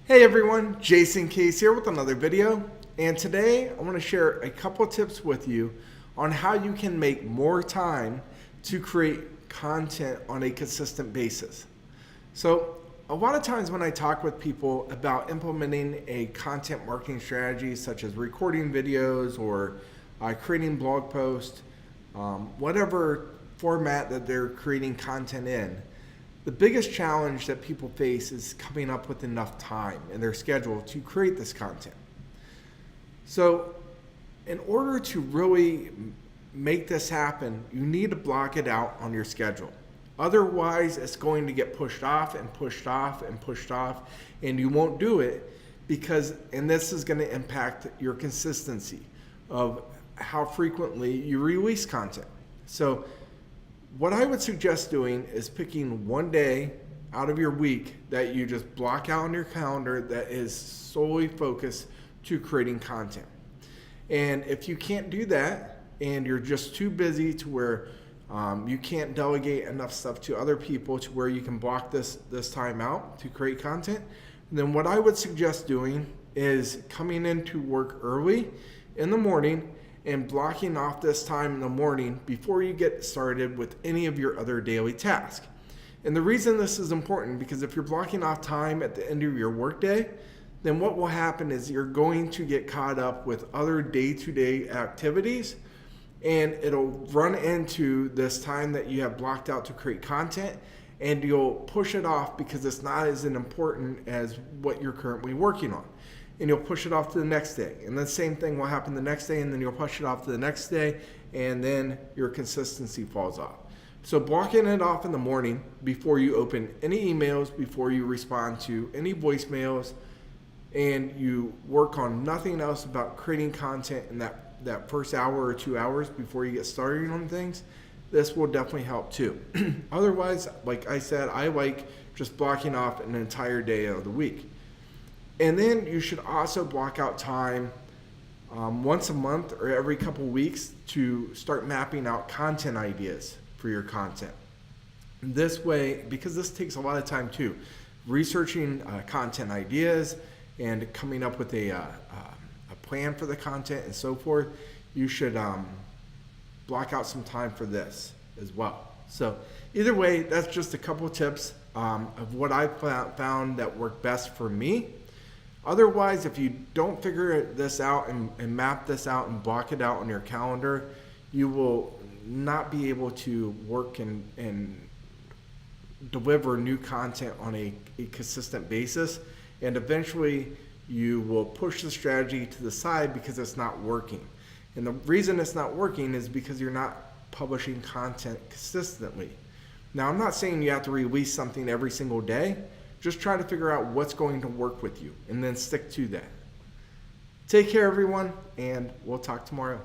Hey everyone, Jason Case here with another video, and today I want to share a couple tips with you on how you can make more time to create content on a consistent basis. So a lot of times when I talk with people about implementing a content marketing strategy such as recording videos or creating blog posts, whatever format that they're creating content in, the biggest challenge that people face is coming up with enough time in their schedule to create this content. So in order to really make this happen, you need to block it out on your schedule. Otherwise, it's going to get pushed off and pushed off and pushed off, and you won't do it and this is going to impact your consistency of how frequently you release content. So what I would suggest doing is picking one day out of your week that you just block out on your calendar that is solely focused to creating content. And if you can't do that and you're just too busy to where you can't delegate enough stuff to other people to where you can block this time out to create content, then what I would suggest doing is coming into work early in the morning and blocking off this time in the morning before you get started with any of your other daily tasks. And the reason this is important, because if you're blocking off time at the end of your workday, then what will happen is you're going to get caught up with other day-to-day activities, and it'll run into this time that you have blocked out to create content, and you'll push it off because it's not as important as what you're currently working on. And you'll push it off to the next day. And the same thing will happen the next day, and then you'll push it off to the next day, and then your consistency falls off. So blocking it off in the morning before you open any emails, before you respond to any voicemails, and you work on nothing else about creating content in that first hour or 2 hours before you get started on things, this will definitely help too. Otherwise, like I said, I like just blocking off an entire day of the week. And then you should also block out time once a month or every couple weeks to start mapping out content ideas for your content. This way, because this takes a lot of time too, researching content ideas and coming up with a plan for the content and so forth, you should block out some time for this as well. So either way, that's just a couple tips of what I found that work best for me. Otherwise, if you don't figure this out and map this out and block it out on your calendar, you will not be able to work and deliver new content on a consistent basis. And eventually, you will push the strategy to the side because it's not working. And the reason it's not working is because you're not publishing content consistently. Now, I'm not saying you have to release something every single day. Just try to figure out what's going to work with you and then stick to that. Take care, everyone, and we'll talk tomorrow.